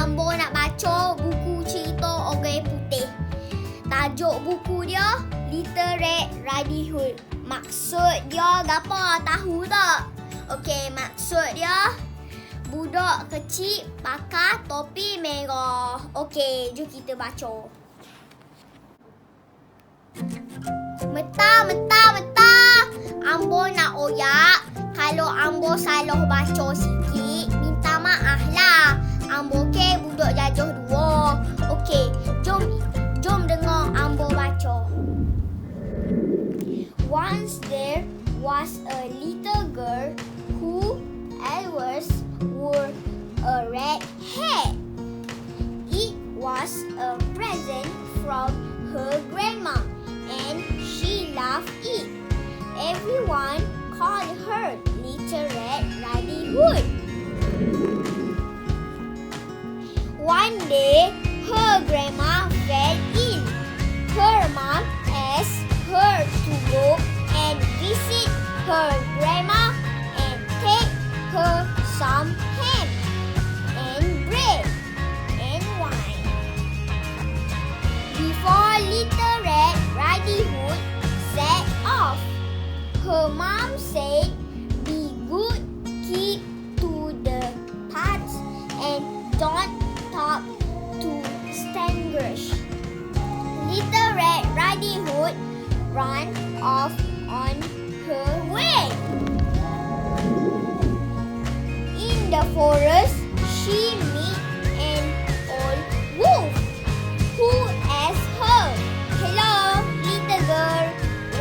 Ambo nak baca buku cerita Orang Putih. Tajuk buku dia Little Red Riding Hood. Maksud dia gapo tahu tak? Okey, maksud dia budak kecil pakai topi merah. Okey, jom kita baca. Meta. Ambo nak oyak. Kalau Ambo salah baca sikit, minta maaf lah. Ambo ke budak jajah dua. Okey, jom dengar Ambo baca. Once there was a little girl who always wore a red hat. It was a present from her grandma, and she loved it. Everyone called her Little Red Riding Hood. One day, her grandma fell ill. Her mom asked her to go and visit her grandma and take her some ham and bread and wine. Before Little Red Riding Hood set off, her mom said, "Be good, keep to the path, and don't talk to strangers." Little Red Riding Hood ran off on her way. In the forest, she met an old wolf who asked her, "Hello, little girl,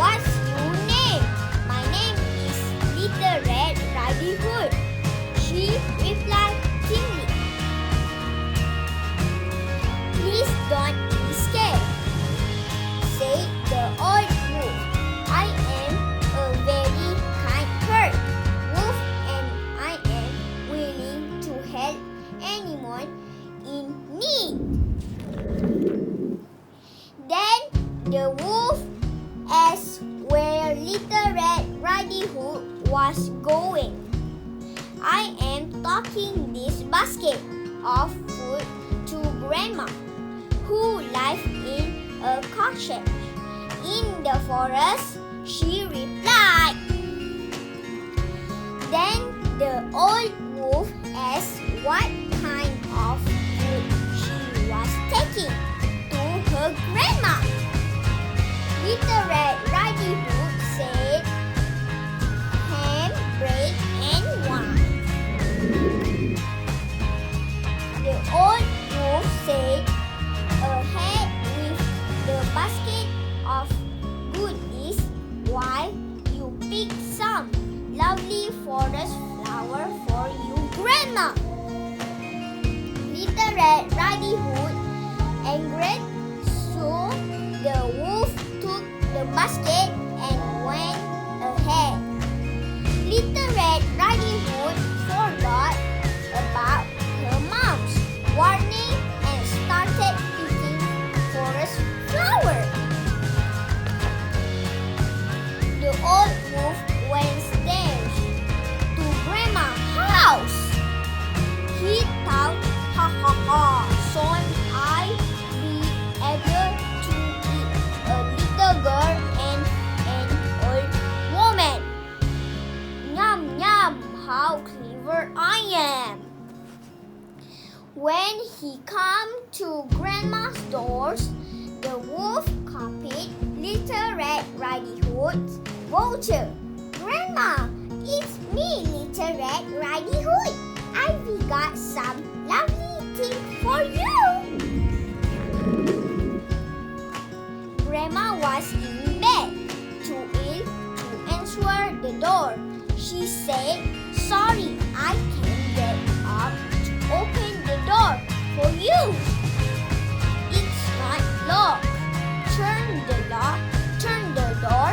what's your name?" "My name is Little Red Riding Hood," she replied timidly. "Please don't be scared," said the old wolf. "I am a very kind bird, wolf, and I am willing to help anyone in need." Then the wolf asked where Little Red Riding Hood was going. "I am taking this basket of food to Grandma, who lives in a cottage in the forest," she replied. Then the old wolf asked what kind of food she was taking to her grandma. Little Red Riding Hood said, "Ham, bread, and wine." The old wolf said, "Ahead with the basket of goodies while you pick some lovely forest flower for you, Grandma." Little Red Riding Hood angered, so the wolf took the basket and went ahead. Little Red Riding Hood forgot about her mom's warning and started picking forest flower. The old wolf went stairs to Grandma's house. He thought, "Soon I be able to eat a little girl and an old woman. Yum, how clever I am." When he came to Grandma's doors, the wolf copied Little Red Riding Hood's voucher. "Grandma, it's me, Little Red Riding Hood. I've got some lovely things for you." Grandma was in bed, too ill to answer the door. She said, "Sorry, I can't get up to open the door for you. It's not locked. Turn the door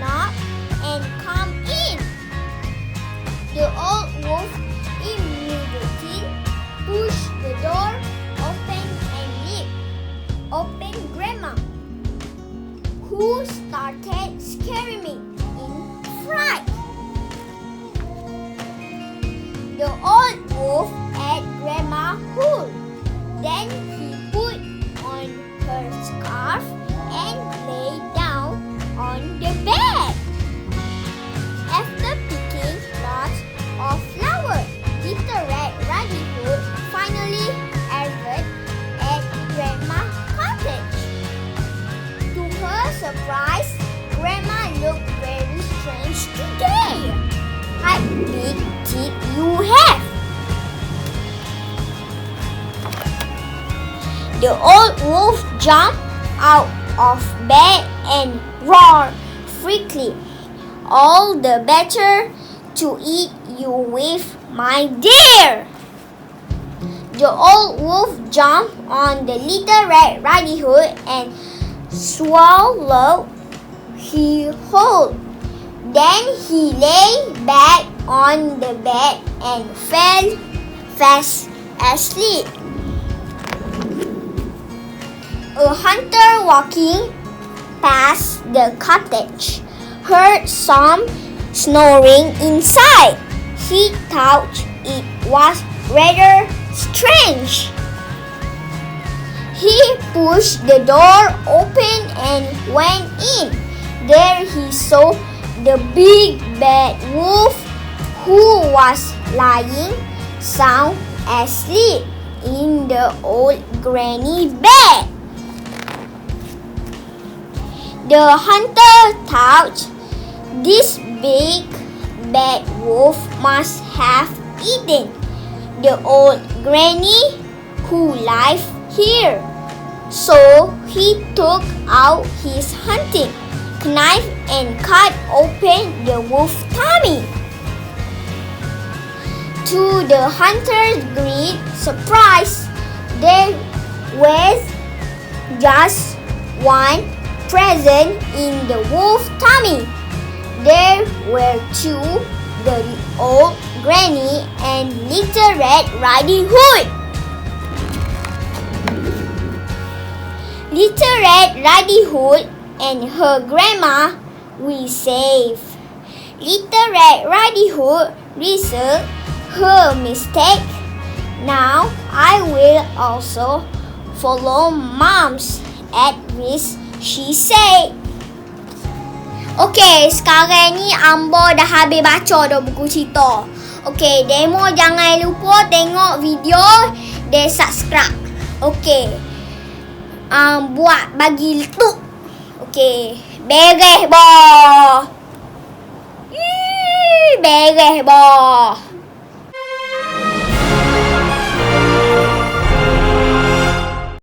knob and come in." The old wolf immediately pushed the door open and leaped open Grandma, who started screaming in fright. The old wolf ate Grandma's hood Then he put on her scarf and lay down on the bed. After picking lots of flowers, Little Red Riding Hood finally arrived at Grandma's cottage. To her surprise, Grandma looked very strange today. How big teeth you have? The old wolf jumped out of bed and roared freakily. All the better to eat you with, my dear. The old wolf jumped on the Little Red Riding Hood and swallowed his whole. Then he lay back on the bed and fell fast asleep. A hunter walking past the cottage heard some snoring inside. He thought it was rather strange. He pushed the door open and went in. There he saw the big bad wolf, who was lying sound asleep in the old granny bed. The hunter thought this big bad wolf must have eaten the old granny who lived here. So he took out his hunting knife and cut open the wolf's tummy. To the hunter's great surprise, there was just one present in the wolf's tummy. There were two, the old granny and Little Red Riding Hood. Little Red Riding Hood and her grandma were safe. Little Red Riding Hood realized her mistake. Now I will also follow Mom's advice, she said. Okay, sekarang ni Amber dah habis baca dah buku cerita. Okay, demo jangan lupa tengok video dan subscribe. Okay. Buat bagi letup. Okay, beres boh. Beres boh.